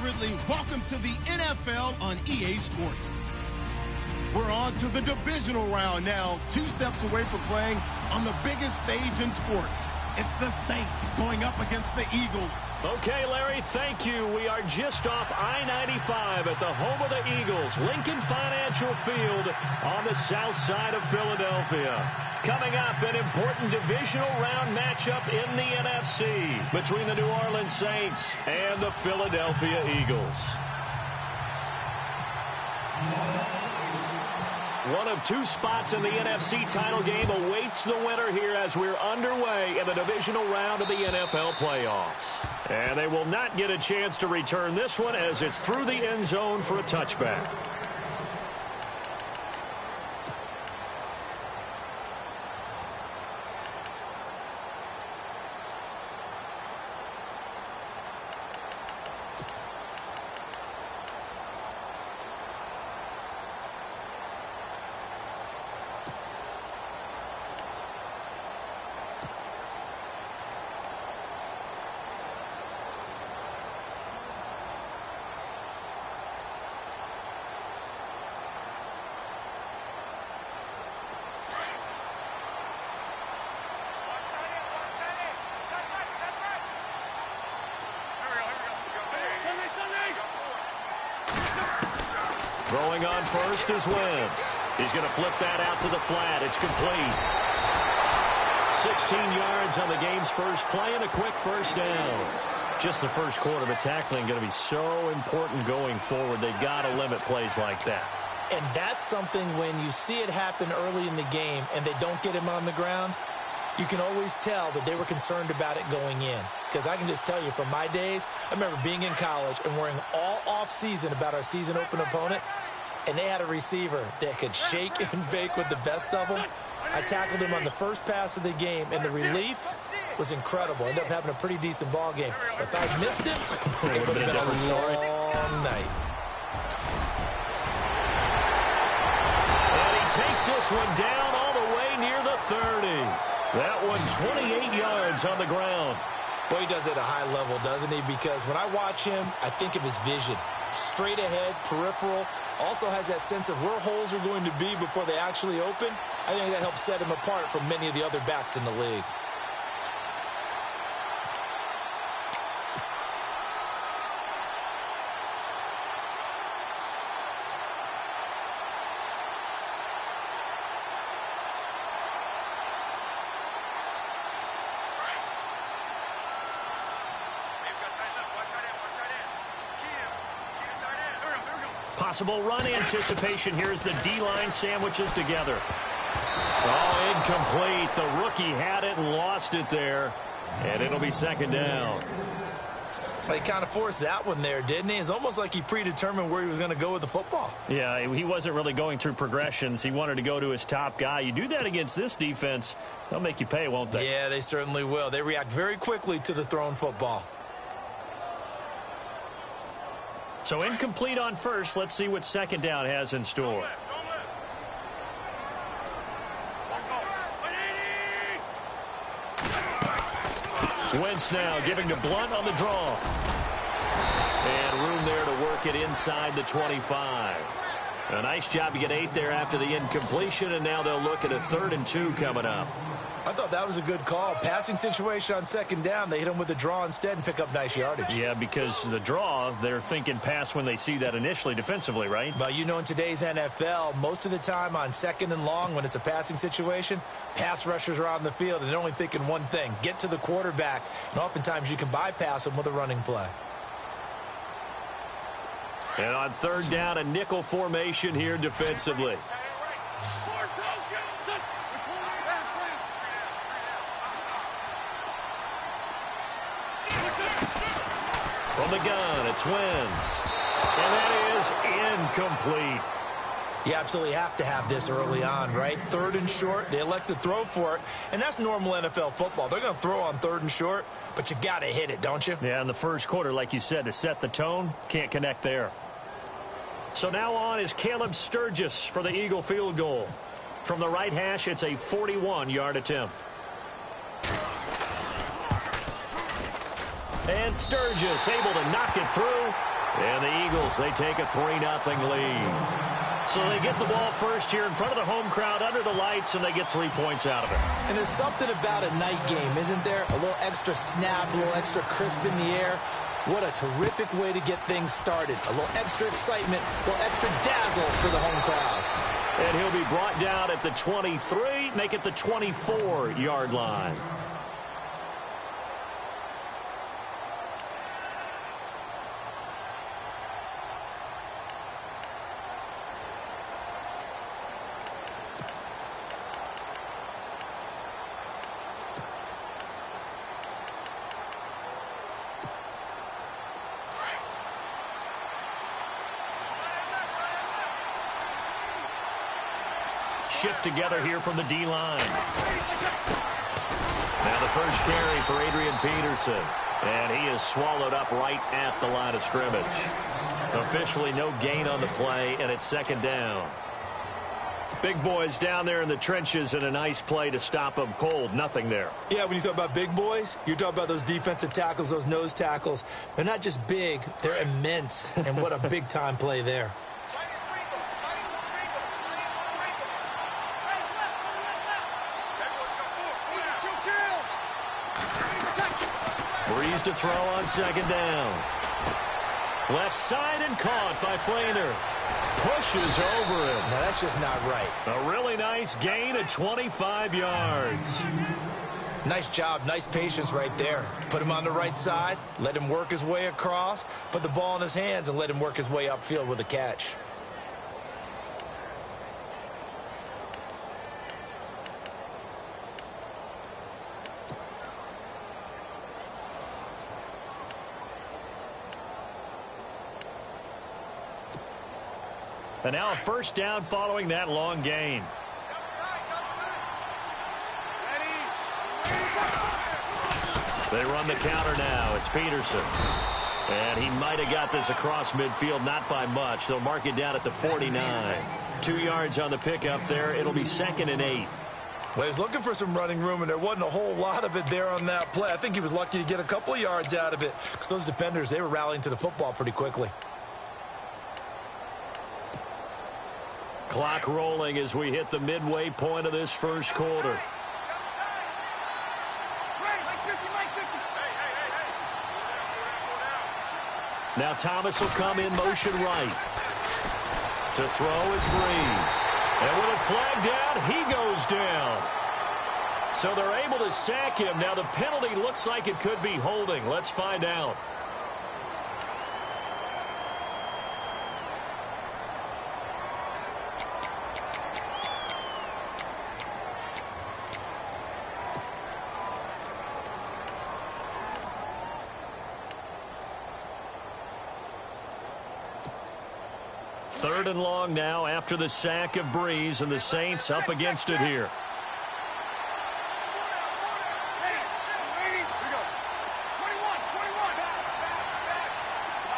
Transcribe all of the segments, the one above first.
Ridley. Welcome to the NFL on EA Sports. We're on to the divisional round now, 2 steps away from playing on the biggest stage in sports. It's the Saints going up against the Eagles. Okay, Larry, thank you. We are just off I-95 at the home of the Eagles, Lincoln Financial Field on the south side of Philadelphia. Coming up, an important divisional round matchup in the NFC between the New Orleans Saints and the Philadelphia Eagles. One of 2 spots in the NFC title game awaits the winner here as we're underway in the divisional round of the NFL playoffs. And they will not get a chance to return this one as it's through the end zone for a touchback. Throwing on first is Wentz. He's going to flip that out to the flat. It's complete. 16 yards on the game's first play and a quick first down. Just the first quarter, but tackling going to be so important going forward. They've got to limit plays like that. And that's something when you see it happen early in the game and they don't get him on the ground, you can always tell that they were concerned about it going in. Because I can just tell you from my days, I remember being in college and worrying all off-season about our season open opponent, and they had a receiver that could shake and bake with the best of them. I tackled him on the first pass of the game, and the relief was incredible. Ended up having a pretty decent ball game. But if I missed him, it would have been a long night. And he takes this one down all the way near the 30. That one 28 yards on the ground. Boy, he does it at a high level, doesn't he? Because when I watch him, I think of his vision. Straight ahead, peripheral. Also has that sense of where holes are going to be before they actually open. I think that helps set him apart from many of the other backs in the league. Possible run anticipation here as the D-line sandwiches together. Oh, incomplete. The rookie had it and lost it there. And it'll be second down. Well, he kind of forced that one there, didn't he? It's almost like he predetermined where he was going to go with the football. Yeah, he wasn't really going through progressions. He wanted to go to his top guy. You do that against this defense, they'll make you pay, won't they? Yeah, they certainly will. They react very quickly to the thrown football. So incomplete on first. Let's see what second down has in store. Wentz now giving to Blunt on the draw. And room there to work it inside the 25. A nice job to get 8 there after the incompletion, and now they'll look at a 3rd and 2 coming up. I thought that was a good call. Passing situation on second down. They hit him with a draw instead and pick up nice yardage. Yeah, because the draw, they're thinking pass when they see that initially defensively, right? Well, you know, in today's NFL, most of the time on second and long, when it's a passing situation, pass rushers are on the field and they're only thinking one thing, get to the quarterback. And oftentimes you can bypass them with a running play. And on 3rd down, a nickel formation here defensively. From the gun, it's Wentz. And that is incomplete. You absolutely have to have this early on, right? 3rd and short, they elect to throw for it, and that's normal NFL football. They're going to throw on 3rd and short, but you've got to hit it, don't you? Yeah, in the first quarter, like you said, to set the tone, can't connect there. So now on is Caleb Sturgis for the Eagle field goal. From the right hash, it's a 41-yard attempt. And Sturgis able to knock it through. And the Eagles, they take a 3-0 lead. So they get the ball first here in front of the home crowd under the lights, and they get 3 points out of it. And there's something about a night game, isn't there? A little extra snap, a little extra crisp in the air. What a terrific way to get things started. A little extra excitement, a little extra dazzle for the home crowd. And he'll be brought down at the 23, make it the 24-yard line. Shift together here from the D-line. Now the first carry for Adrian Peterson. And he is swallowed up right at the line of scrimmage. Officially no gain on the play, and it's 2nd down. Big boys down there in the trenches, and a nice play to stop them cold. Nothing there. Yeah, when you talk about big boys, you're talking about those defensive tackles, those nose tackles. They're not just big, they're immense. And what a big-time play there. Breeze to throw on 2nd down. Left side and caught by Flainer. Pushes over him. Now that's just not right. A really nice gain of 25 yards. Nice job, nice patience right there. Put him on the right side, let him work his way across, put the ball in his hands, and let him work his way upfield with a catch. And now a 1st down following that long gain. They run the counter now. It's Peterson. And he might have got this across midfield, not by much. They'll mark it down at the 49. 2 yards on the pickup there. It'll be 2nd and 8. Well, he's looking for some running room, and there wasn't a whole lot of it there on that play. I think he was lucky to get a couple of yards out of it because those defenders, they were rallying to the football pretty quickly. Clock rolling as we hit the midway point of this 1st quarter. Now Thomas will come in motion right. To throw is Breeze. And with a flag down, he goes down. So they're able to sack him. Now the penalty looks like it could be holding. Let's find out. Third and long now after the sack of Breeze, and the Saints up against it here.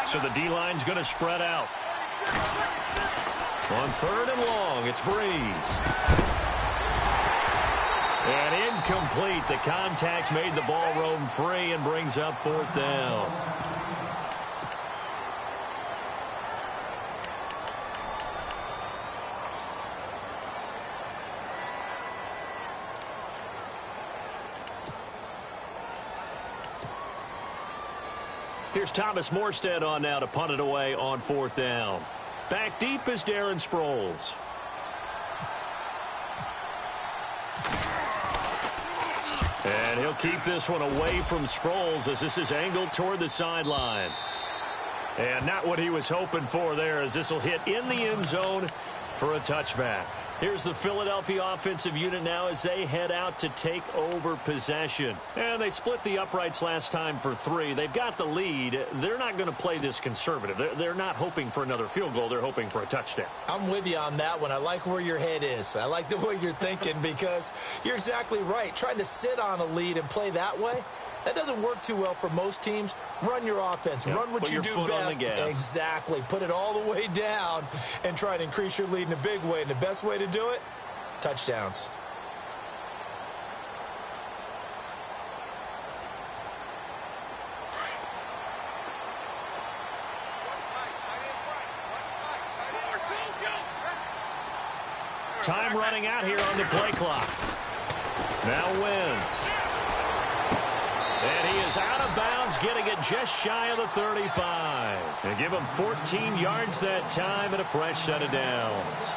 So the D-line's going to spread out. On 3rd and long, it's Breeze. And incomplete. The contact made the ball roam free and brings up 4th down. Here's Thomas Morstead on now to punt it away on 4th down. Back deep is Darren Sproles. And he'll keep this one away from Sproles as this is angled toward the sideline. And not what he was hoping for there, as this will hit in the end zone for a touchback. Here's the Philadelphia offensive unit now as they head out to take over possession. And they split the uprights last time for 3. They've got the lead. They're not going to play this conservative. They're not hoping for another field goal. They're hoping for a touchdown. I'm with you on that one. I like where your head is. I like the way you're thinking because you're exactly right. Trying to sit on a lead and play that way, that doesn't work too well for most teams. Run your offense. Yep. Run what Put you your do foot on best. the gas. Exactly. Put it all the way down and try and increase your lead in a big way. And the best way to do it, touchdowns. Time running out here on the play clock. Now Wentz. And he is out of bounds, getting it just shy of the 35. They give him 14 yards that time and a fresh set of downs.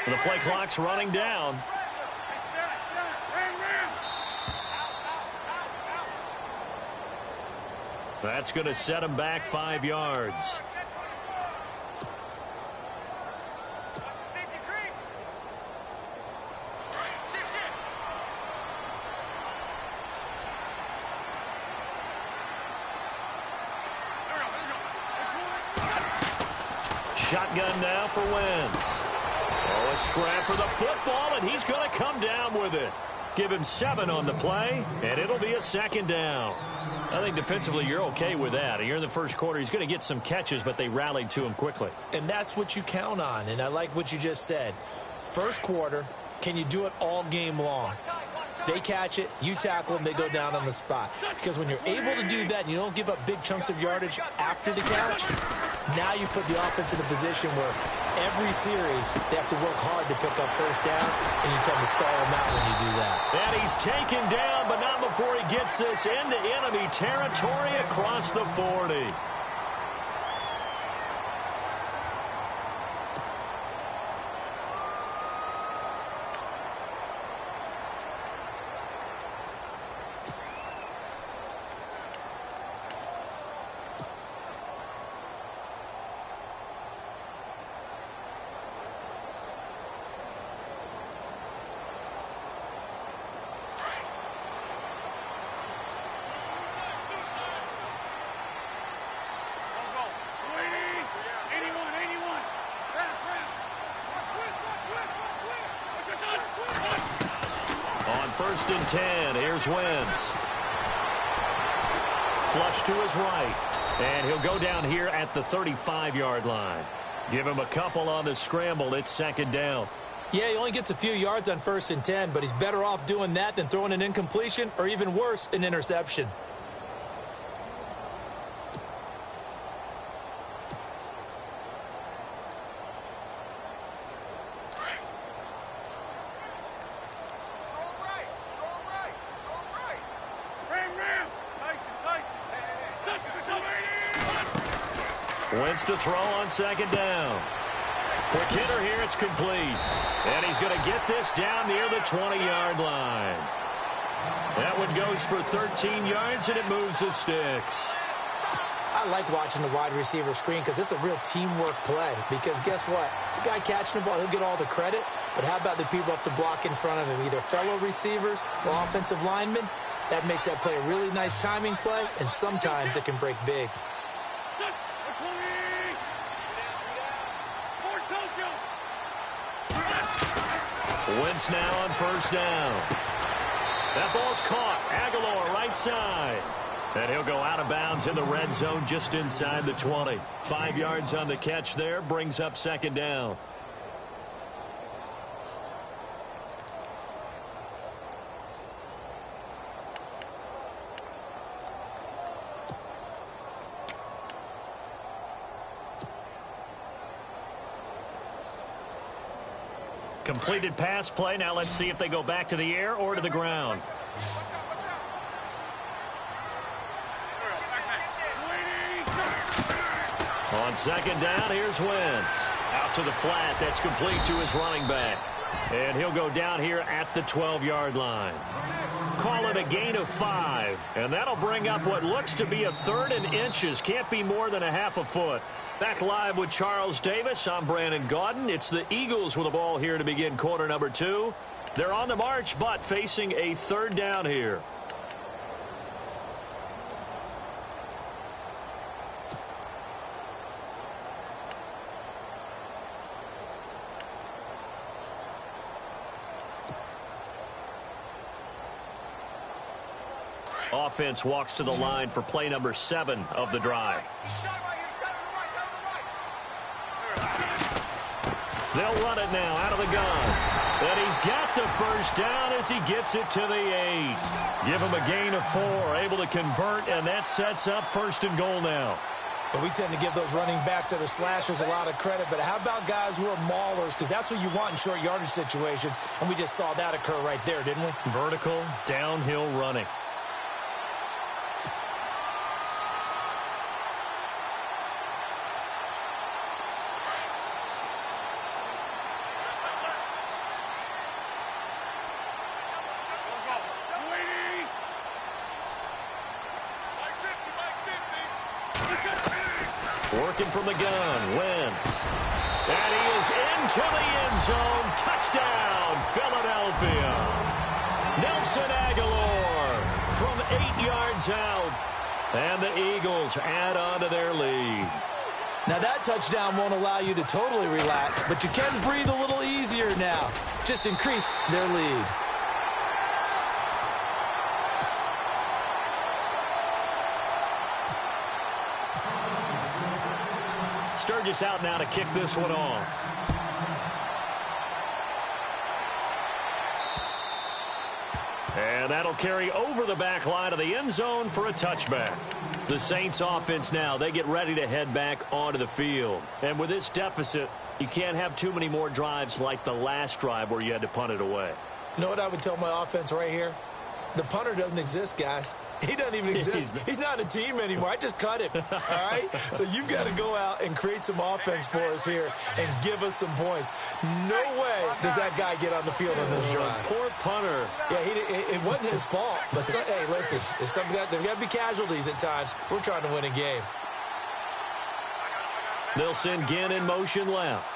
The play clock's running down. That's going to set him back 5 yards. Shotgun now for Wentz. Oh, a scrap for the football, and he's going to come down with it. Give him 7 on the play, and it'll be a second down. I think defensively you're okay with that. Here in the first quarter, he's going to get some catches, but they rallied to him quickly. And that's what you count on, and I like what you just said. First quarter, can you do it all game long? They catch it, you tackle them, they go down on the spot. Because when you're able to do that and you don't give up big chunks of yardage after the catch, now you put the offense in a position where every series they have to work hard to pick up first downs, and you tend to stall them out when you do that. And he's taken down, but not before he gets this into enemy territory across the 40. First and 10. Here's Wentz. Flush to his right. And he'll go down here at the 35-yard line. Give him a couple on the scramble. It's second down. Yeah, he only gets a few yards on first and 10, but he's better off doing that than throwing an incompletion or even worse, an interception. Wentz to throw on second down. Quick hitter here, it's complete. And he's going to get this down near the 20-yard line. That one goes for 13 yards, and it moves the sticks. I like watching the wide receiver screen because it's a real teamwork play. Because guess what? The guy catching the ball, he'll get all the credit. But how about the people up to block in front of him, either fellow receivers or offensive linemen? That makes that play a really nice timing play, and sometimes it can break big. Wentz now on first down. That ball's caught. Aguilar right side. And he'll go out of bounds in the red zone just inside the 20. 5 yards on the catch there. Brings up second down. Completed pass play. Now let's see if they go back to the air or to the ground. On second down, here's Wentz. Out to the flat. That's complete to his running back. And he'll go down here at the 12-yard line. Call it a gain of 5. And that'll bring up what looks to be a third and inches. Can't be more than a half a foot. Back live with Charles Davis. I'm Brandon Gaudin. It's the Eagles with the ball here to begin quarter number 2. They're on the march, but facing a third down here. Offense walks to the line for play number 7 of the drive. They'll run it now out of the gun. And he's got the first down as he gets it to the 8. Give him a gain of 4, able to convert, and that sets up 1st and goal now. But we tend to give those running backs that are slashers a lot of credit, but how about guys who are maulers? Because that's what you want in short yardage situations, and we just saw that occur right there, didn't we? Vertical, downhill running. Working from the gun, Wentz. And he is into the end zone. Touchdown, Philadelphia. Nelson Aguilar from 8 yards out. And the Eagles add on to their lead. Now that touchdown won't allow you to totally relax, but you can breathe a little easier now. Just increased their lead. Sturgis out now to kick this one off. And that'll carry over the back line of the end zone for a touchback. The Saints offense now, they get ready to head back onto the field. And with this deficit, you can't have too many more drives like the last drive where you had to punt it away. You know what I would tell my offense right here? The punter doesn't exist, guys. He doesn't even exist. He's not a team anymore. I just cut him, all right? So you've got to go out and create some offense for us here and give us some points. No way does that guy get on the field on this drive. Poor punter. Yeah, it wasn't his fault. But, hey, listen, there's got to be casualties at times. We're trying to win a game. They'll send Ginn in motion left.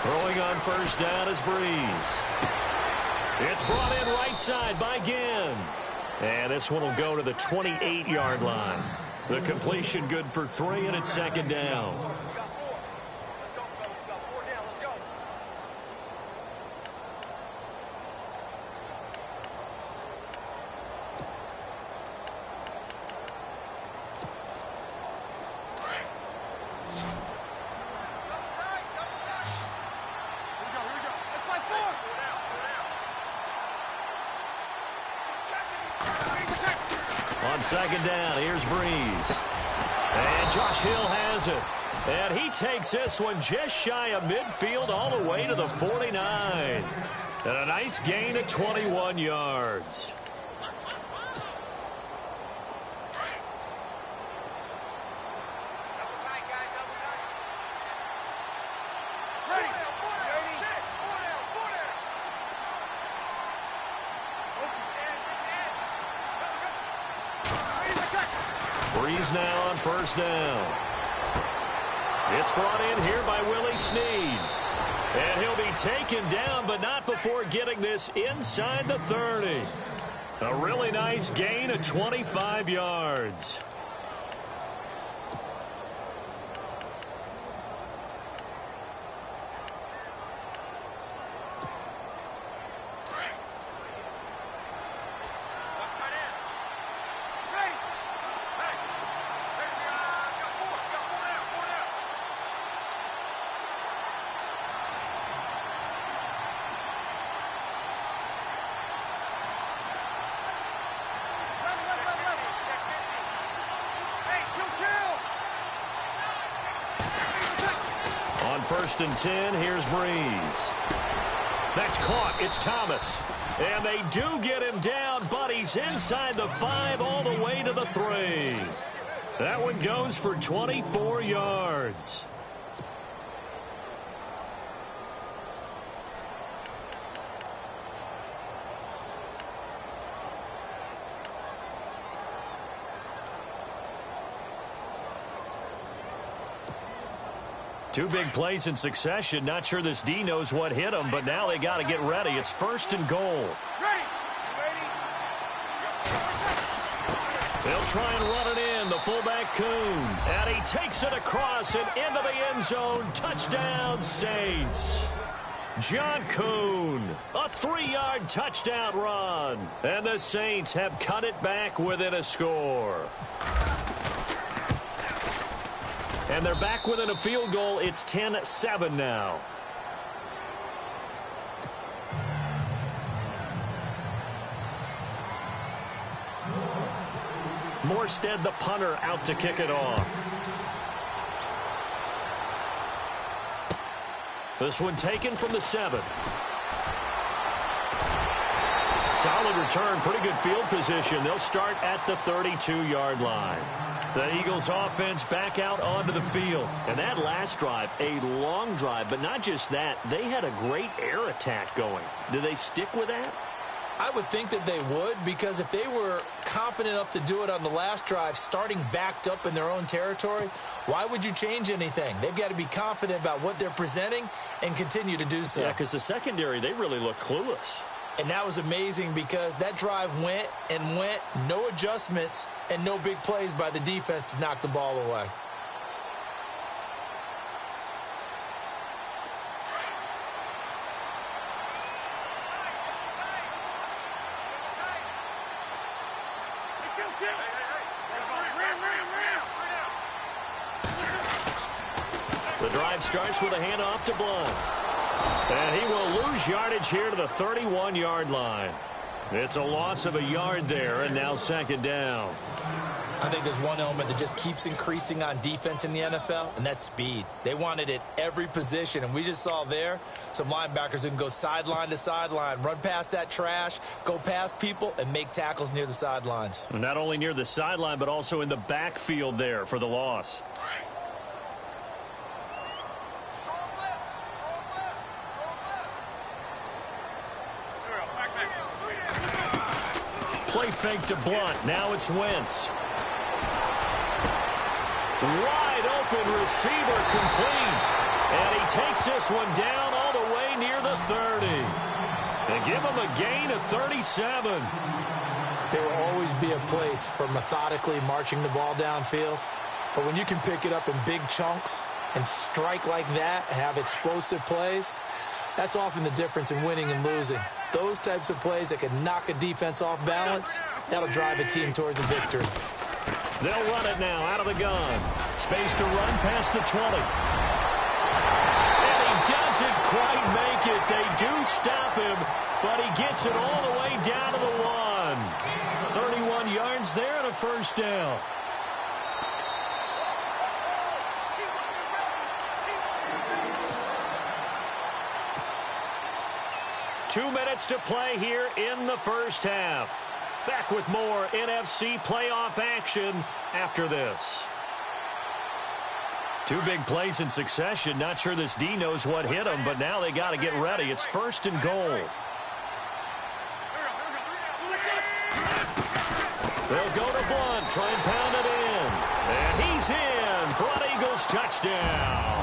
Throwing on first down is Breeze. It's brought in right side by Ginn. And this one will go to the 28-yard line. The completion good for 3, and it's 2nd down. On 2nd down, here's Breeze. And Josh Hill has it. And he takes this one just shy of midfield all the way to the 49. And a nice gain of 21 yards. Breeze now on first down. It's brought in here by Willie Snead. And he'll be taken down, but not before getting this inside the 30. A really nice gain of 25 yards. First and 10, here's Breeze. That's caught. It's Thomas. And they do get him down, but he's inside the 5 all the way to the 3. That one goes for 24 yards. Two big plays in succession. Not sure this D knows what hit him, but now they got to get ready. It's 1st and goal. They'll try and run it in, the fullback Kuhn. And he takes it across and into the end zone. Touchdown, Saints. John Kuhn, a 3-yard touchdown run. And the Saints have cut it back within a score. And they're back within a field goal. It's 10-7 now. Morstead, the punter, out to kick it off. This one taken from the 7. Solid return, pretty good field position. They'll start at the 32-yard line. The Eagles offense back out onto the field. And that last drive, a long drive, but not just that. They had a great air attack going. Do they stick with that? I would think that they would, because if they were competent enough to do it on the last drive, starting backed up in their own territory, why would you change anything? They've got to be confident about what they're presenting and continue to do so. Yeah, because the secondary, they really look clueless. And that was amazing because that drive went and went, no adjustments and no big plays by the defense to knock the ball away. The drive starts with a handoff to Blunt. And he will lose yardage here to the 31-yard line. It's a loss of a yard there, and now 2nd down. I think there's one element that just keeps increasing on defense in the NFL, and that's speed. They want it at every position, and we just saw there some linebackers who can go sideline to sideline, run past that trash, go past people, and make tackles near the sidelines. Not only near the sideline, but also in the backfield there for the loss. Play fake to Blunt. Now it's Wentz. Wide open receiver complete. And he takes this one down all the way near the 30. And give him a gain of 37. There will always be a place for methodically marching the ball downfield. But when you can pick it up in big chunks and strike like that, have explosive plays, that's often the difference in winning and losing. Those types of plays that can knock a defense off balance, that'll drive a team towards a victory. They'll run it now out of the gun. Space to run past the 20. And he doesn't quite make it. They do stop him, but he gets it all the way down to the 1. 31 yards there and a 1st down. Two minutes to play here in the 1st half. Back with more NFC playoff action after this. Two big plays in succession. Not sure this D knows what hit him, but now they got to get ready. It's 1st and goal. They'll go to Blunt, try and pound it in. And he's in. Front Eagles touchdown.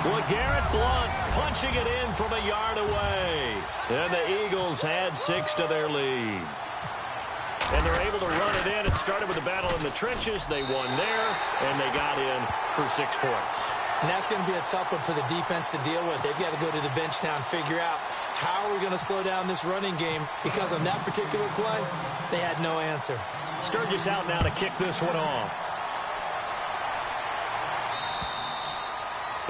LeGarrette Blunt punching it in from a yard away. And the Eagles had 6 to their lead. And they're able to run it in. It started with a battle in the trenches. They won there, and they got in for 6 points. And that's going to be a tough one for the defense to deal with. They've got to go to the bench now and figure out how are we going to slow down this running game, because on that particular play, they had no answer. Sturgis out now to kick this one off.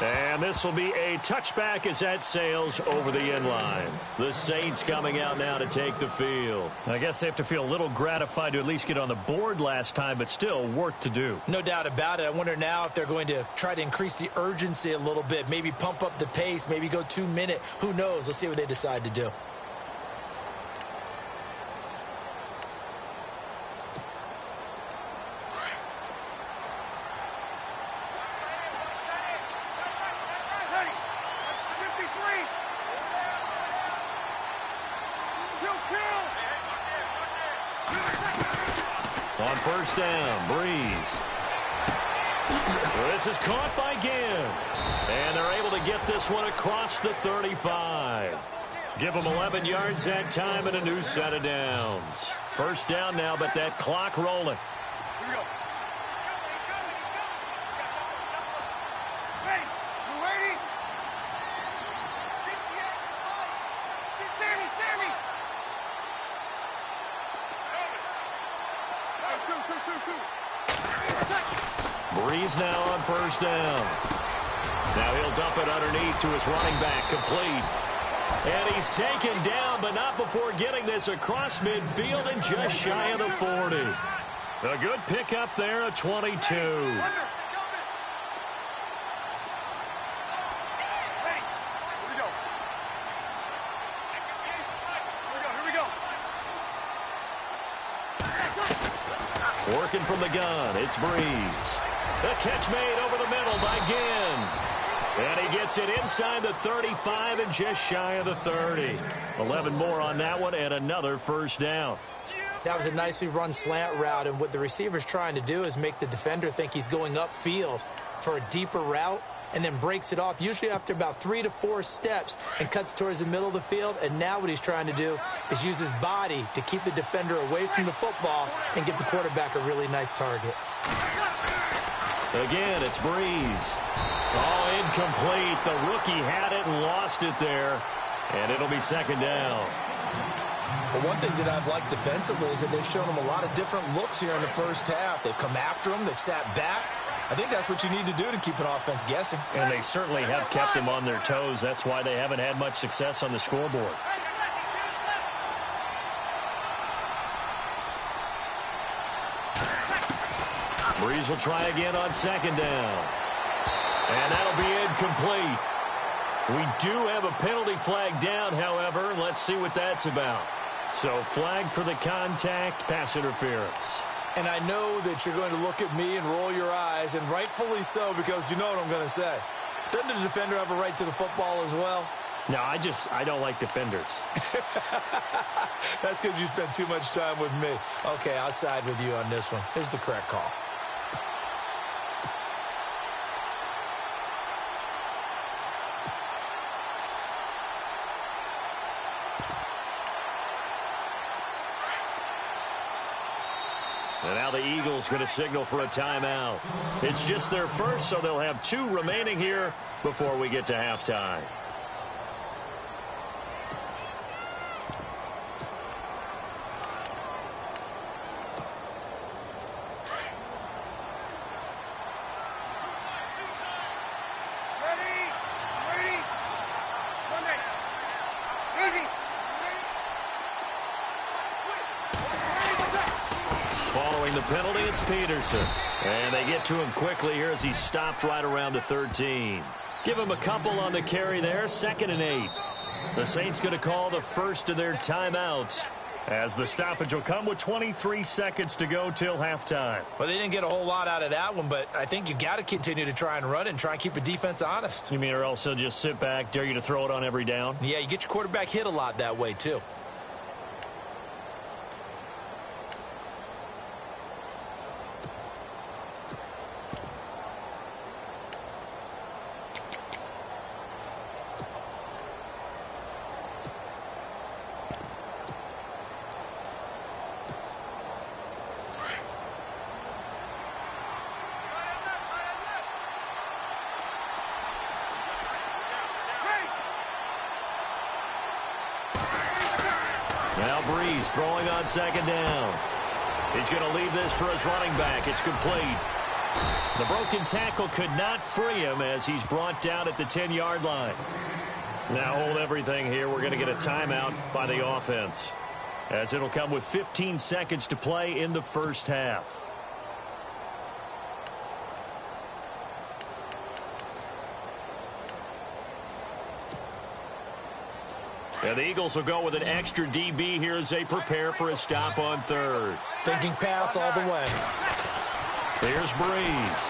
And this will be a touchback as that sails over the end line. The Saints coming out now to take the field. I guess they have to feel a little gratified to at least get on the board last time, but still work to do. No doubt about it. I wonder now if they're going to try to increase the urgency a little bit, maybe pump up the pace, maybe go 2-minute. Who knows? Let's see what they decide to do. On 1st down, Breeze. This is caught by Ginn. And they're able to get this one across the 35. Give them 11 yards that time and a new set of downs. First down now, but that clock rolling. Here we go. Ready? You ready? Sammy! Breeze now on first down. Now he'll dump it underneath to his running back, complete. And he's taken down, but not before getting this across midfield and just shy of the 40. A good pickup there at 22. Working from the gun, it's Breeze. The catch made over the middle by Ginn. And he gets it inside the 35 and just shy of the 30. 11 more on that one and another first down. That was a nicely run slant route, and what the receiver's trying to do is make the defender think he's going upfield for a deeper route and then breaks it off, usually after about 3 to 4 steps, and cuts towards the middle of the field. And now what he's trying to do is use his body to keep the defender away from the football and give the quarterback a really nice target. Again, it's Breeze. Oh, incomplete. The rookie had it and lost it there. And it'll be second down. Well, one thing that I've liked defensively is that they've shown him a lot of different looks here in the first half. They've come after him. They've sat back. I think that's what you need to do to keep an offense guessing. And they certainly have kept them on their toes. That's why they haven't had much success on the scoreboard. Breeze will try again on second down. And that'll be incomplete. We do have a penalty flag down, however. Let's see what that's about. So flag for the contact, pass interference. And I know that you're going to look at me and roll your eyes, and rightfully so, because you know what I'm going to say. Doesn't the defender have a right to the football as well? No, I don't like defenders. That's because you spent too much time with me. Okay, I'll side with you on this one. Here's the correct call. And now the Eagles going to signal for a timeout. It's just their first, so they'll have 2 remaining here before we get to halftime. The penalty, it's Peterson. And they get to him quickly here as he stopped right around the 13. Give him a couple on the carry there, 2nd and 8. The Saints going to call the first of their timeouts as the stoppage will come with 23 seconds to go till halftime. Well, they didn't get a whole lot out of that one, but I think you've got to continue to try and run and try and keep the defense honest. You mean or else they'll just sit back, dare you to throw it on every down? Yeah, you get your quarterback hit a lot that way, too. Now Breeze throwing on second down. He's going to leave this for his running back. It's complete. The broken tackle could not free him as he's brought down at the 10-yard line. Now hold everything here. We're going to get a timeout by the offense, as it'll come with 15 seconds to play in the first half. And the Eagles will go with an extra DB here as they prepare for a stop on third. Thinking pass all the way. Here's Breeze.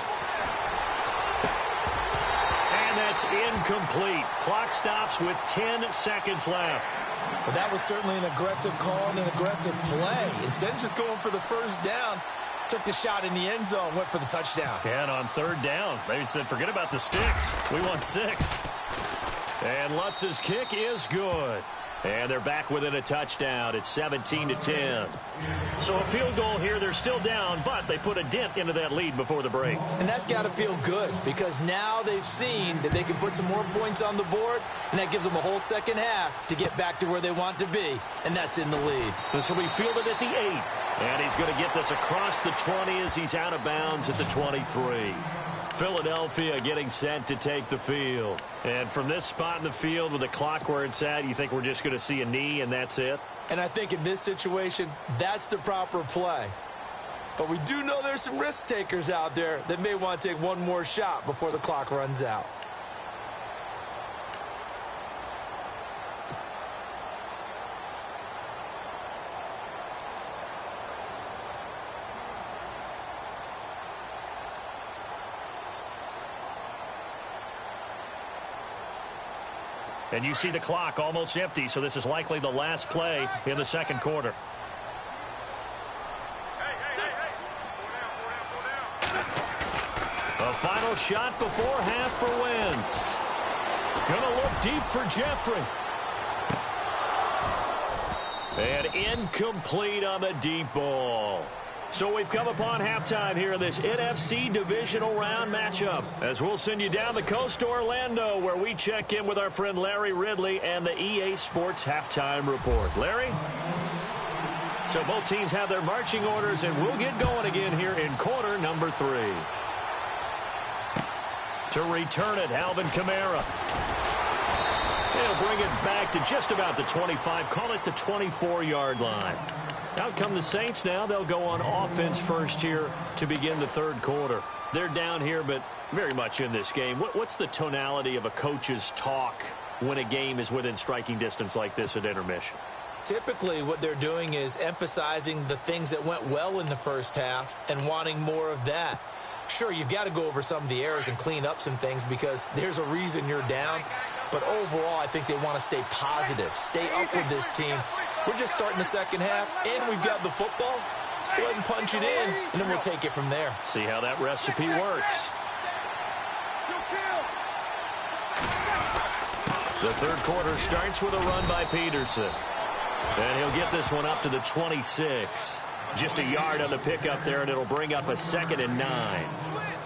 And that's incomplete. Clock stops with 10 seconds left. Well, that was certainly an aggressive call and an aggressive play. Instead of just going for the first down, Took the shot in the end zone, went for the touchdown. And on third down, they said, forget about the sticks. We want 6. And Lutz's kick is good. And they're back within a touchdown. It's 17-10. So a field goal here. They're still down, but they put a dent into that lead before the break. And that's got to feel good because now they've seen that they can put some more points on the board, and that gives them a whole second half to get back to where they want to be, and that's in the lead. This will be fielded at the 8. And he's going to get this across the 20 as he's out of bounds at the 23. Philadelphia getting set to take the field. And from this spot in the field with the clock where it's at, you think we're just going to see a knee and that's it? And I think in this situation, that's the proper play. But we do know there's some risk takers out there that may want to take one more shot before the clock runs out. And you see the clock almost empty, so this is likely the last play in the second quarter. A final shot before half for Wentz. Gonna look deep for Jeffrey. And incomplete on the deep ball. So we've come upon halftime here in this NFC Divisional Round matchup, as we'll send you down the coast to Orlando, where we check in with our friend Larry Ridley and the EA Sports Halftime Report. Larry? So both teams have their marching orders, and we'll get going again here in quarter number 3. To return it, Alvin Kamara. He'll bring it back to just about the 25, call it the 24-yard line. Out come the Saints now. They'll go on offense first here to begin the third quarter. They're down here, but very much in this game. What's the tonality of a coach's talk when a game is within striking distance like this at intermission? Typically, what they're doing is emphasizing the things that went well in the first half and wanting more of that. Sure, you've got to go over some of the errors and clean up some things because there's a reason you're down. But overall, I think they want to stay positive, stay up with this team. We're just starting the second half, and we've got the football. Let's go ahead and punch it in, and then we'll take it from there. See how that recipe works. The third quarter starts with a run by Peterson. And he'll get this one up to the 26. Just a yard on the pickup there, and it'll bring up a 2nd and 9.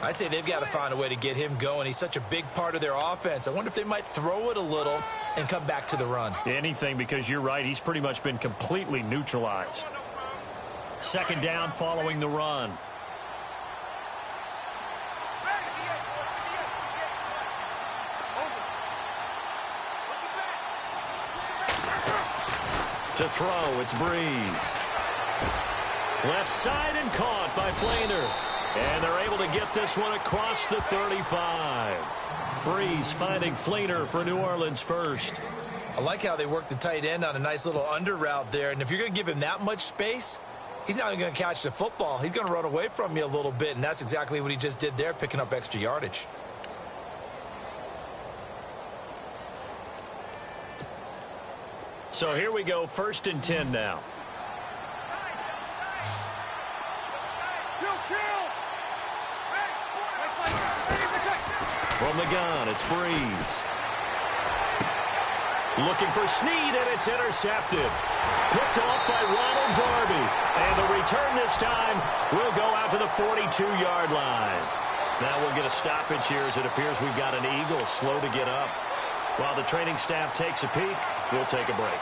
I'd say they've got to find a way to get him going. He's such a big part of their offense. I wonder if they might throw it a little and come back to the run. Anything, because you're right. He's pretty much been completely neutralized. 2nd down following the run. To throw, it's Breeze. Left side and caught by Flainer. And they're able to get this one across the 35. Breeze finding Flainer for New Orleans first. I like how they work the tight end on a nice little under route there. And if you're going to give him that much space, he's not even going to catch the football. He's going to run away from you a little bit, and that's exactly what he just did there, picking up extra yardage. So here we go, 1st and 10 now. From the gun, it's Breeze. Looking for Snead, and it's intercepted. Picked off by Ronald Darby. And the return this time will go out to the 42-yard line. Now we'll get a stoppage here as it appears we've got an Eagle slow to get up. While the training staff takes a peek, we'll take a break.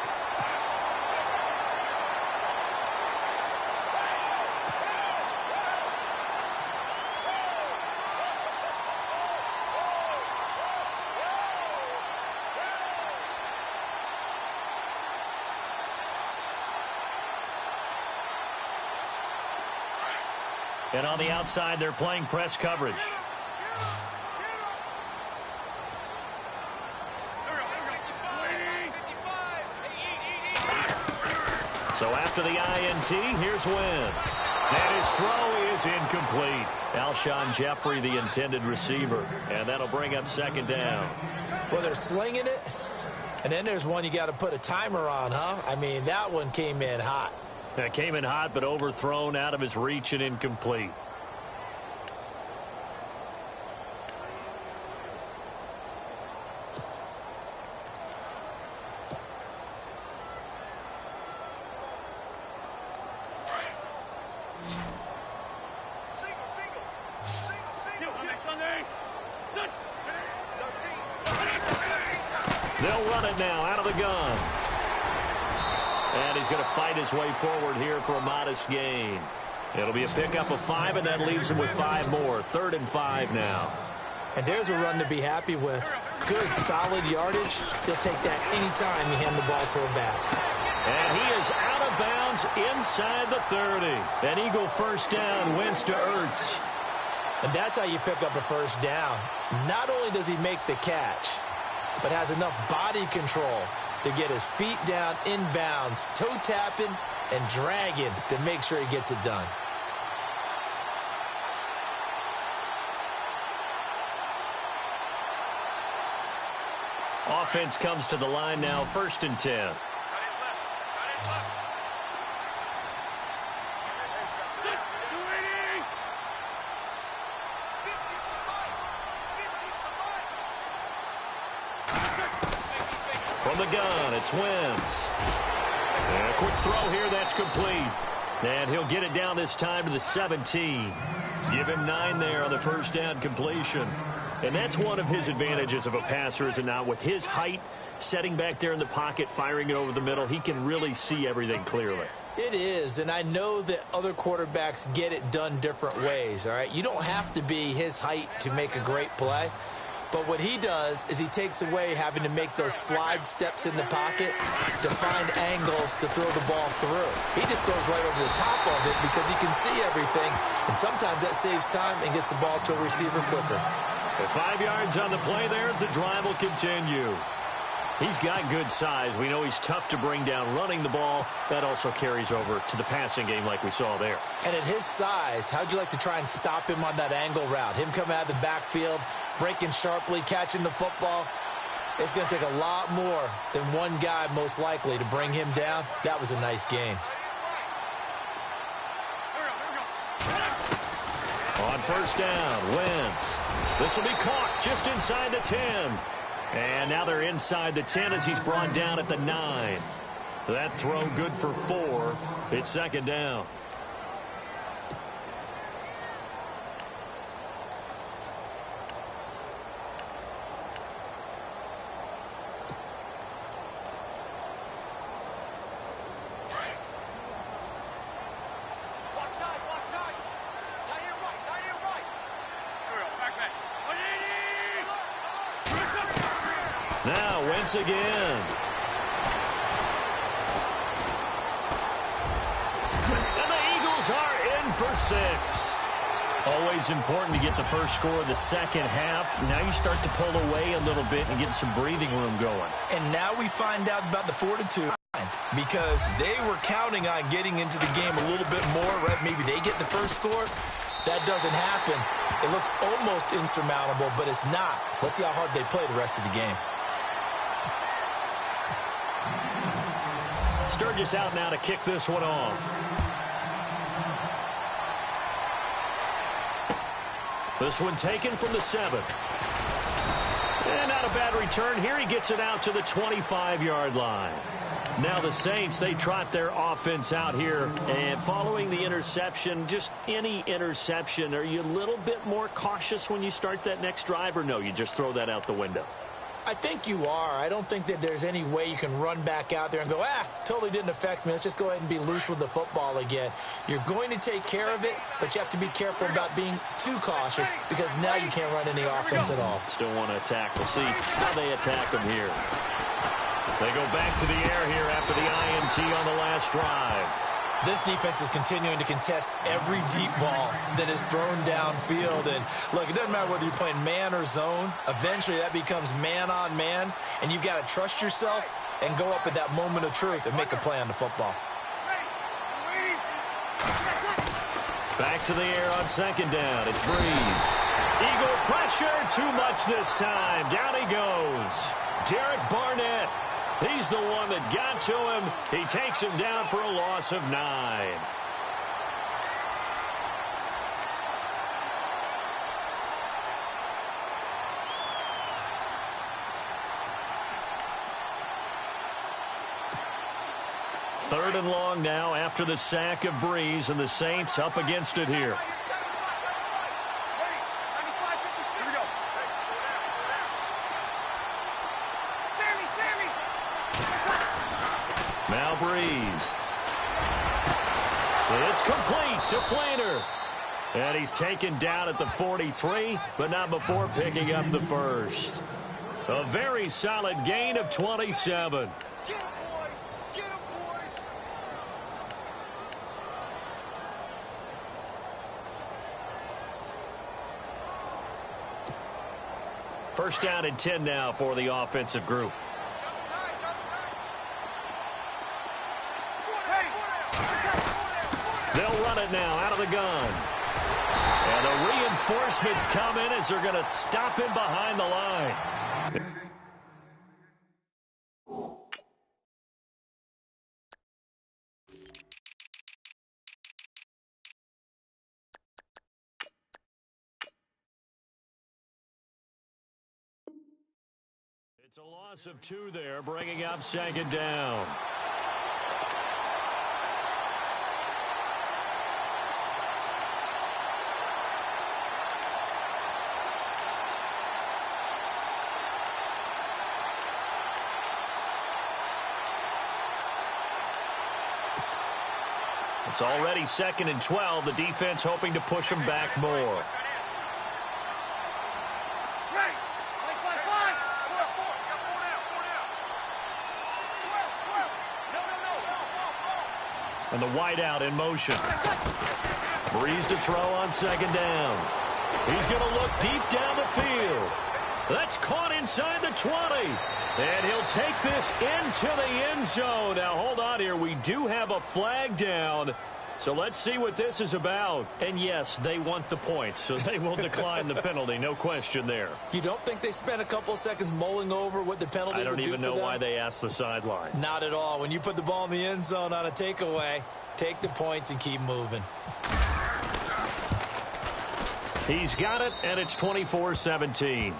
And on the outside, they're playing press coverage. So after the INT, here's Wentz. And his throw is incomplete. Alshon Jeffrey, the intended receiver. And that'll bring up 2nd down. Well, they're slinging it. And then there's one you got to put a timer on, huh? I mean, that one came in hot. That came in hot, but overthrown out of his reach and incomplete. They'll run it now out of the gun. And he's going to fight his way forward here for a modest gain. It'll be a pickup of 5, and that leaves him with 5 more. 3rd and 5 now. And there's a run to be happy with. Good, solid yardage. He'll take that anytime you hand the ball to him back. And he is out of bounds inside the 30. An Eagle first down, Wentz to Ertz. And that's how you pick up a first down. Not only does he make the catch, but has enough body control to get his feet down inbounds, toe tapping and dragging to make sure he gets it done. Offense comes to the line now, 1st and 10. From the gun, it's Wentz. And a quick throw here, that's complete. And he'll get it down this time to the 17. Give him 9 there on the first down completion. And that's one of his advantages of a passer, is it not? With his height, setting back there in the pocket, firing it over the middle, he can really see everything clearly. It is, and I know that other quarterbacks get it done different ways, all right? You don't have to be his height to make a great play. But what he does is he takes away having to make those slide steps in the pocket to find angles to throw the ball through. He just throws right over the top of it because he can see everything, and sometimes that saves time and gets the ball to a receiver quicker. With 5 yards on the play there, as the drive will continue. He's got good size. We know he's tough to bring down running the ball. That also carries over to the passing game like we saw there. And at his size, how'd you like to try and stop him on that angle route? Him coming out of the backfield, breaking sharply, catching the football. It's going to take a lot more than one guy most likely to bring him down. That was a nice game. On first down, Wentz. This will be caught just inside the 10. And now they're inside the 10 as he's brought down at the 9. That throw good for 4. It's 2nd down. Now Wentz again. And the Eagles are in for 6. Always important to get the first score of the second half. Now you start to pull away a little bit and get some breathing room going. And now we find out about the fortitude, because they were counting on getting into the game a little bit more, right? Maybe they get the first score. That doesn't happen. It looks almost insurmountable, but it's not. Let's see how hard they play the rest of the game. Sturgis out now to kick this one off. This one taken from the 7. And not a bad return here. He gets it out to the 25-yard line. Now the Saints, they trot their offense out here. And following the interception, just any interception, are you a little bit more cautious when you start that next drive, or no, you just throw that out the window? I think you are. I don't think that there's any way you can run back out there and go, totally didn't affect me. Let's just go ahead and be loose with the football again. You're going to take care of it, but you have to be careful about being too cautious, because now you can't run any offense at all. Still want to attack. We'll see how they attack them here. They go back to the air here after the INT on the last drive. This defense is continuing to contest every deep ball that is thrown downfield. And, look, it doesn't matter whether you're playing man or zone. Eventually that becomes man-on-man, and you've got to trust yourself and go up at that moment of truth and make a play on the football. Back to the air on 2nd down. It's Breeze. Eagle pressure. Too much this time. Down he goes. Derek Barnett. He's the one that got to him. He takes him down for a loss of 9. Third and long now after the sack of Breeze, and the Saints up against it here. Now Breeze. It's complete to Flainer. And he's taken down at the 43, but not before picking up the first. A very solid gain of 27. First down and 10 now for the offensive group. They'll run it now out of the gun. And the reinforcements come in as they're going to stop him behind the line. It's a loss of 2 there, bringing up second down. It's already 2nd and 12. The defense hoping to push them back more. And the wideout in motion. Breeze to throw on second down. He's going to look deep down the field. That's caught inside the 20. And he'll take this into the end zone. Now, hold on here. We do have a flag down. So let's see what this is about. And, yes, they want the points, so they will decline the penalty. No question there. You don't think they spent a couple of seconds mulling over what the penalty would do for them? I don't even know why they asked the sideline. Not at all. When you put the ball in the end zone on a takeaway, take the points and keep moving. He's got it, and it's 24-17.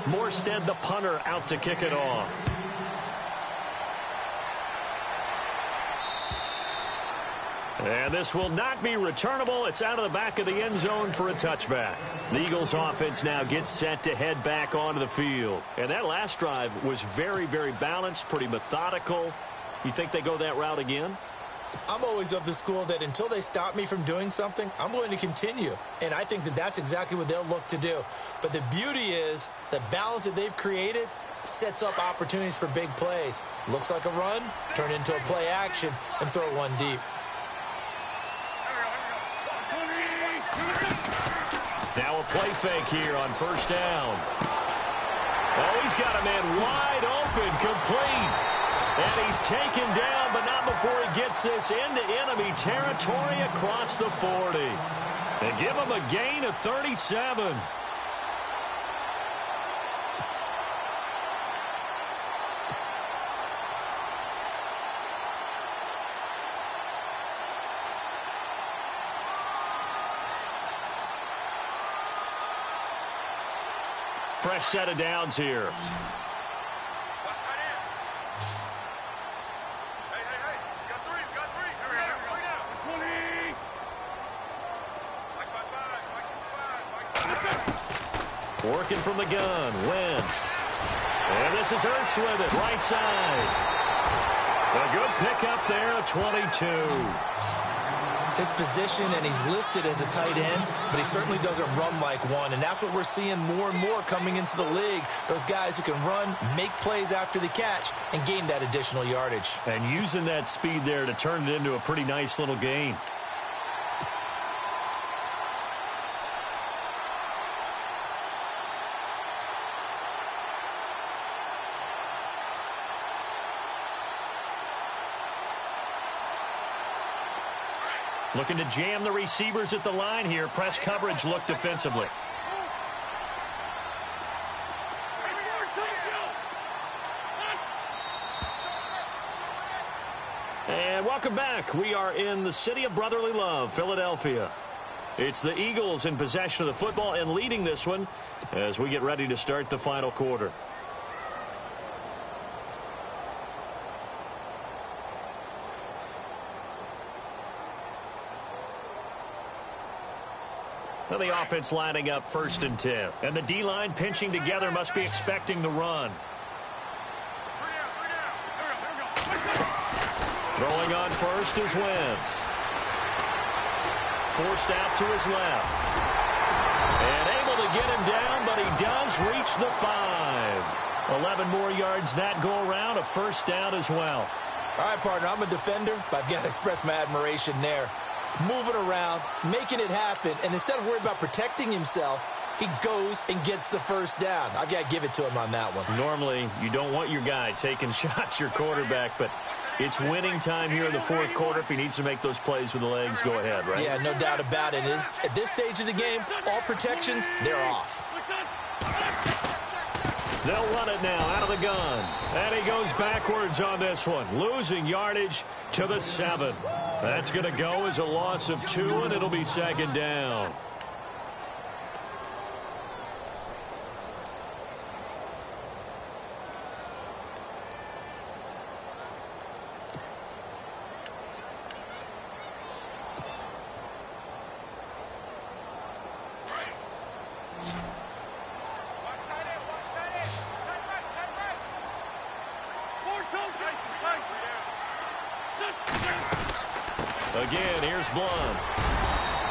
Morstead, the punter, out to kick it off. And this will not be returnable. It's out of the back of the end zone for a touchback. The Eagles offense now gets set to head back onto the field. And that last drive was very, very balanced, pretty methodical. You think they go that route again? I'm always of the school that until they stop me from doing something, I'm going to continue. And I think that that's exactly what they'll look to do. But the beauty is the balance that they've created sets up opportunities for big plays. Looks like a run, turn into a play action, and throw one deep. Now a play fake here on first down. Oh, he's got a man wide open, complete. And he's taken down, but not before he gets this into enemy territory across the 40. They give him a gain of 37. Fresh set of downs here. Working from the gun, Wentz. And this is Ertz with it, right side. A good pickup there, a 22. His position, and he's listed as a tight end, but he certainly doesn't run like one, and that's what we're seeing more and more coming into the league. Those guys who can run, make plays after the catch, and gain that additional yardage. And using that speed there to turn it into a pretty nice little gain. Looking to jam the receivers at the line here. Press coverage look defensively. And welcome back. We are in the city of brotherly love, Philadelphia. It's the Eagles in possession of the football and leading this one as we get ready to start the final quarter. So the offense lining up 1st and 10. And the D-line pinching together must be expecting the run. Throwing on first is Wentz. Forced out to his left. And able to get him down, but he does reach the 5. 11 more yards that go around, a 1st down as well. All right, partner, I'm a defender, but I've got to express my admiration there. Moving around, making it happen, and instead of worrying about protecting himself, he goes and gets the 1st down. I've got to give it to him on that one. Normally, you don't want your guy taking shots, your quarterback, but it's winning time here in the 4th quarter. If he needs to make those plays with the legs, go ahead, right? Yeah, no doubt about it. At this stage of the game, all protections, they're off. They'll run it now out of the gun. And he goes backwards on this one, losing yardage to the 7. That's going to go as a loss of 2, and it'll be 2nd down. Again, here's Blunt.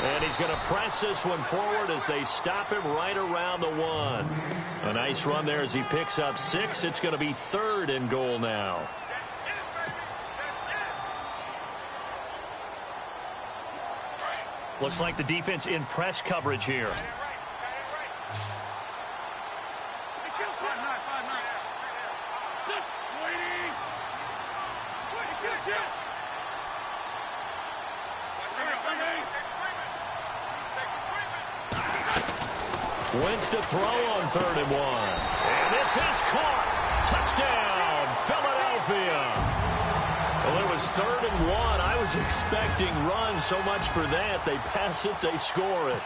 And he's going to press this one forward as they stop him right around the 1. A nice run there as he picks up 6. It's going to be 3rd and goal now. Looks like the defense in press coverage here. Wentz to throw on 3rd and 1. And this is caught. Touchdown, Philadelphia. Well, it was 3rd and 1. I was expecting run, so much for that. They pass it, they score it.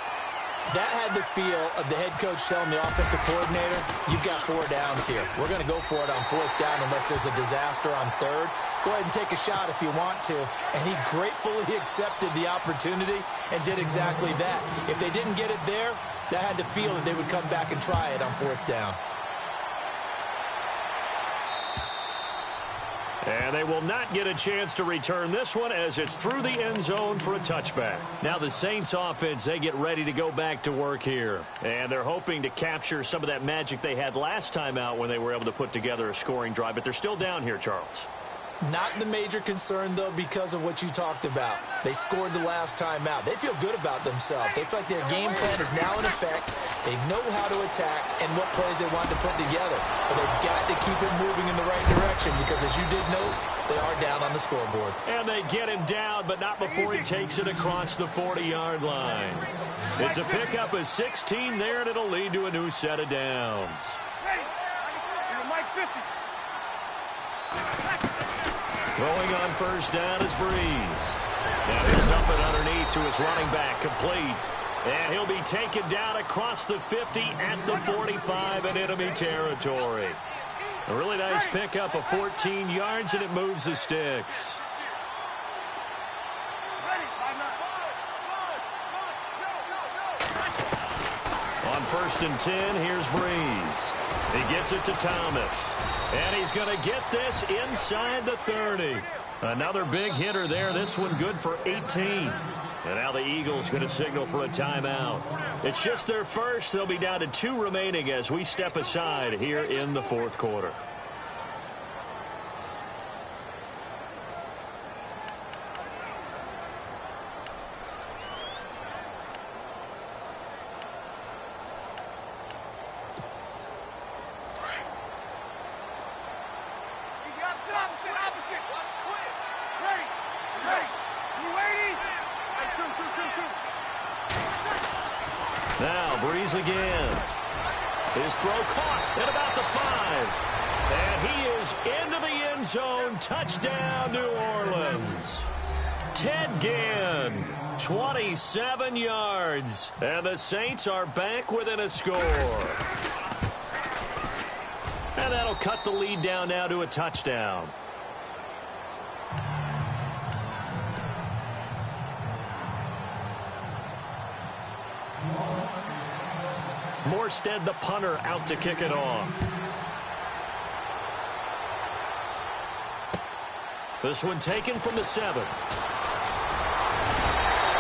That had the feel of the head coach telling the offensive coordinator, you've got 4 downs here. We're going to go for it on 4th down unless there's a disaster on 3rd. Go ahead and take a shot if you want to. And he gratefully accepted the opportunity and did exactly that. If they didn't get it there, that had to feel that they would come back and try it on 4th down. And they will not get a chance to return this one as it's through the end zone for a touchback. Now the Saints offense, they get ready to go back to work here. And they're hoping to capture some of that magic they had last time out when they were able to put together a scoring drive. But they're still down here, Charles. Not the major concern, though, because of what you talked about. They scored the last time out. They feel good about themselves. They feel like their game plan is now in effect. They know how to attack and what plays they want to put together. But they've got to keep it moving in the right direction because, as you did note, they are down on the scoreboard. And they get him down, but not before he takes it across the 40-yard line. It's a pickup of 16 there, and it'll lead to a new set of downs. Throwing on 1st down is Breeze. Now he'll dump it underneath to his running back, complete. And he'll be taken down across the 50 at the 45 in enemy territory. A really nice pickup of 14 yards, and it moves the sticks. On 1st and 10, here's Breeze. He gets it to Thomas. And he's going to get this inside the 30. Another big hitter there. This one good for 18. And now the Eagles going to signal for a timeout. It's just their first. They'll be down to 2 remaining as we step aside here in the 4th quarter. Now, Breeze again. His throw caught at about the 5. And he is into the end zone. Touchdown, New Orleans. Ted Ginn, 27 yards. And the Saints are back within a score. And that'll cut the lead down now to a touchdown. Morstead, the punter, out to kick it off. This one taken from the 7.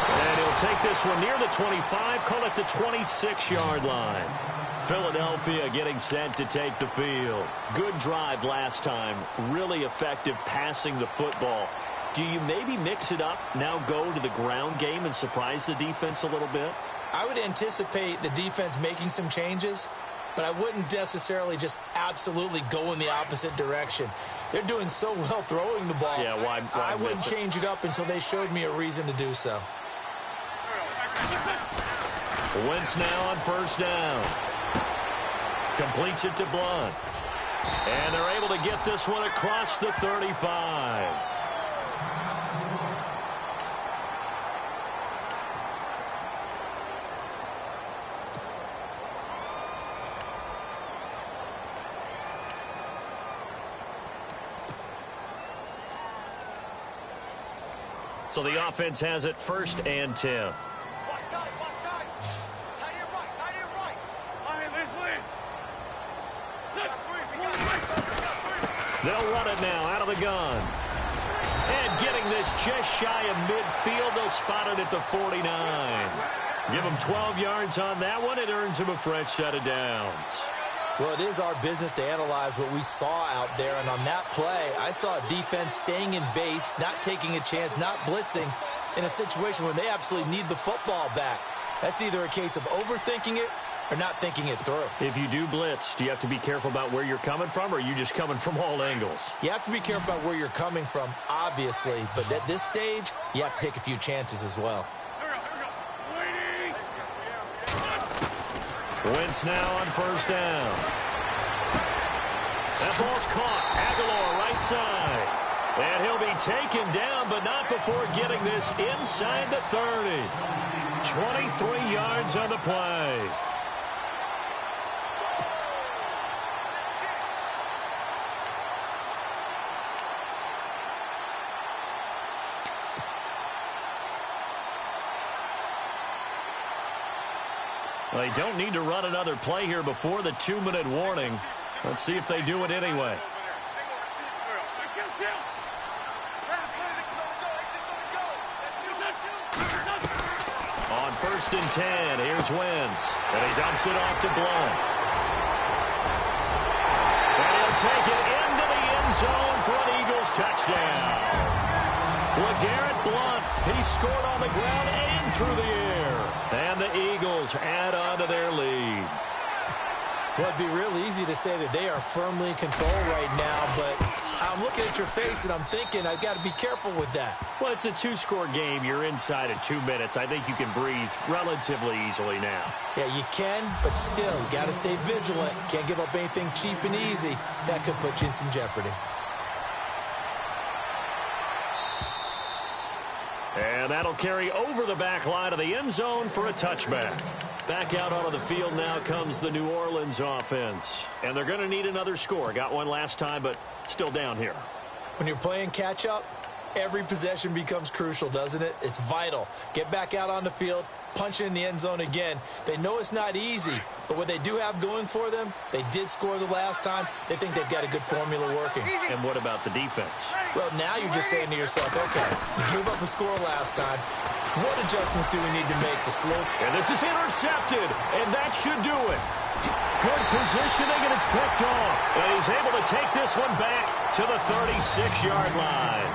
And he'll take this one near the 25, call it the 26-yard line. Philadelphia getting set to take the field. Good drive last time. Really effective passing the football. Do you maybe mix it up, now go to the ground game and surprise the defense a little bit? I would anticipate the defense making some changes, but I wouldn't necessarily just absolutely go in the opposite direction. They're doing so well throwing the ball. Yeah, why I wouldn't change it up until they showed me a reason to do so. Wentz now on first down. Completes it to Blunt. And they're able to get this one across the 35. So the offense has it 1st and 10. They'll run it now out of the gun. And getting this just shy of midfield. They'll spot it at the 49. Give them 12 yards on that one. It earns them a fresh set of downs. Well, it is our business to analyze what we saw out there. And on that play, I saw a defense staying in base, not taking a chance, not blitzing in a situation where they absolutely need the football back. That's either a case of overthinking it or not thinking it through. If you do blitz, do you have to be careful about where you're coming from, or are you just coming from all angles? You have to be careful about where you're coming from, obviously. But at this stage, you have to take a few chances as well. Wentz now on first down. That ball's caught. Aguilar right side. And he'll be taken down, but not before getting this inside the 30. 23 yards on the play. They don't need to run another play here before the 2-minute warning. Let's see if they do it anyway. On 1st and 10, here's Wentz. And he dumps it off to Blunt. And he'll take it into the end zone for an Eagles touchdown. LeGarrette Blunt, he scored on the ground and through the air. And the Eagles add on to their lead. Well, it'd be real easy to say that they are firmly in control right now, but I'm looking at your face and I'm thinking I've got to be careful with that. Well, it's a 2-score game. You're inside of 2 minutes. I think you can breathe relatively easily now. Yeah, you can, but still, you got to stay vigilant. Can't give up anything cheap and easy. That could put you in some jeopardy. And that'll carry over the back line of the end zone for a touchback. Back out onto the field now comes the New Orleans offense. And they're going to need another score. Got one last time, but still down here. When you're playing catch-up, every possession becomes crucial, doesn't it? It's vital. Get back out on the field, punch it in the end zone again. They know it's not easy, but what they do have going for them, they did score the last time. They think they've got a good formula working. And what about the defense? Well, now you're just saying to yourself, okay, you gave up a score last time. What adjustments do we need to make to slow? And this is intercepted, and that should do it. Good positioning, and it's picked off. And he's able to take this one back to the 36-yard line.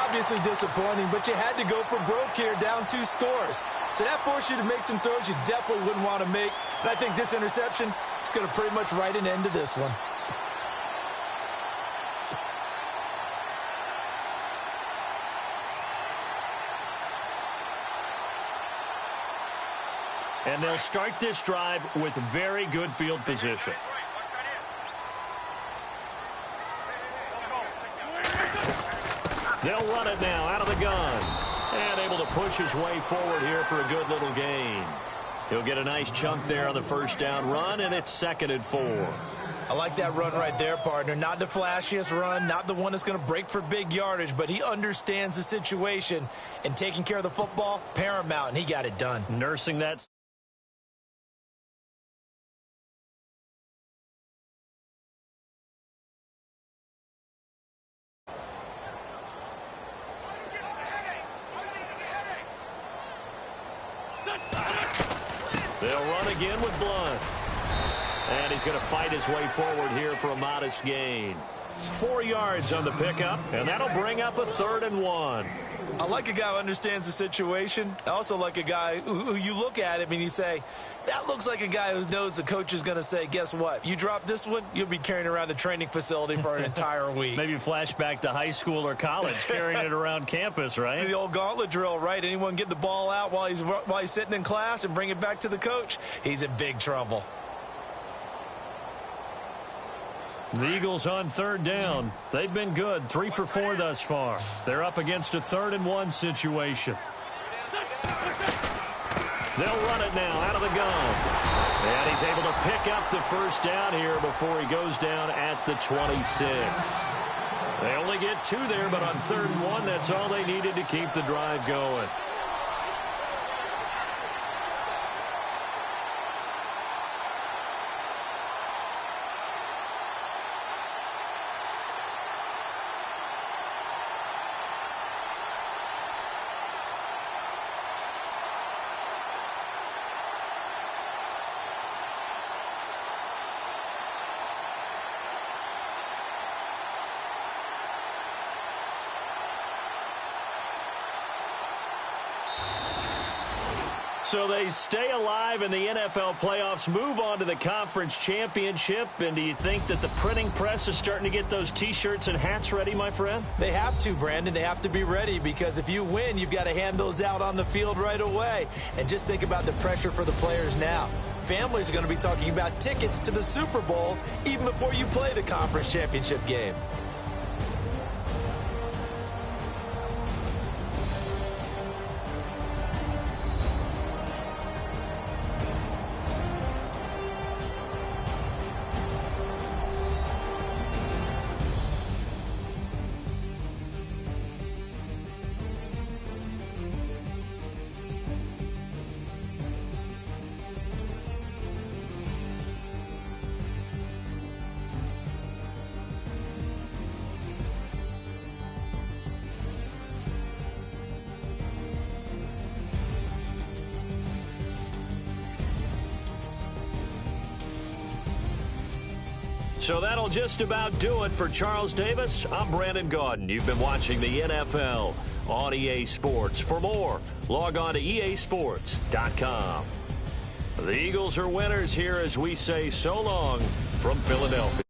Obviously disappointing, but you had to go for broke here, down 2 scores. So that forced you to make some throws you definitely wouldn't want to make. And I think this interception is going to pretty much write an end to this one. And they'll start this drive with very good field position. They'll run it now out of the gun. And able to push his way forward here for a good little gain. He'll get a nice chunk there on the first down run, and it's 2nd and 4. I like that run right there, partner. Not the flashiest run, not the one that's going to break for big yardage, but he understands the situation, and taking care of the football, paramount, and he got it done. Nursing that. They'll run again with Blunt. And he's going to fight his way forward here for a modest gain. 4 yards on the pickup, and that'll bring up a 3rd and 1. I like a guy who understands the situation. I also like a guy who you look at him and you say, that looks like a guy who knows the coach is going to say, guess what? You drop this one, you'll be carrying around a training facility for an entire week. Maybe flashback to high school or college, carrying it around campus, right? The old gauntlet drill, right? Anyone get the ball out while he's sitting in class and bring it back to the coach, he's in big trouble. The Eagles on 3rd down. They've been good, 3 for 4 thus far. They're up against a 3rd and 1 situation. They'll run it now out of the gun. And he's able to pick up the first down here before he goes down at the 26. They only get 2 there, but on 3rd and 1, that's all they needed to keep the drive going. So they stay alive in the NFL playoffs, move on to the conference championship. And do you think that the printing press is starting to get those T-shirts and hats ready, my friend? They have to, Brandon. They have to be ready because if you win, you've got to hand those out on the field right away. And just think about the pressure for the players now. Families are going to be talking about tickets to the Super Bowl even before you play the conference championship game. So that'll just about do it for Charles Davis. I'm Brandon Gaudin. You've been watching the NFL on EA Sports. For more, log on to easports.com. The Eagles are winners here as we say so long from Philadelphia.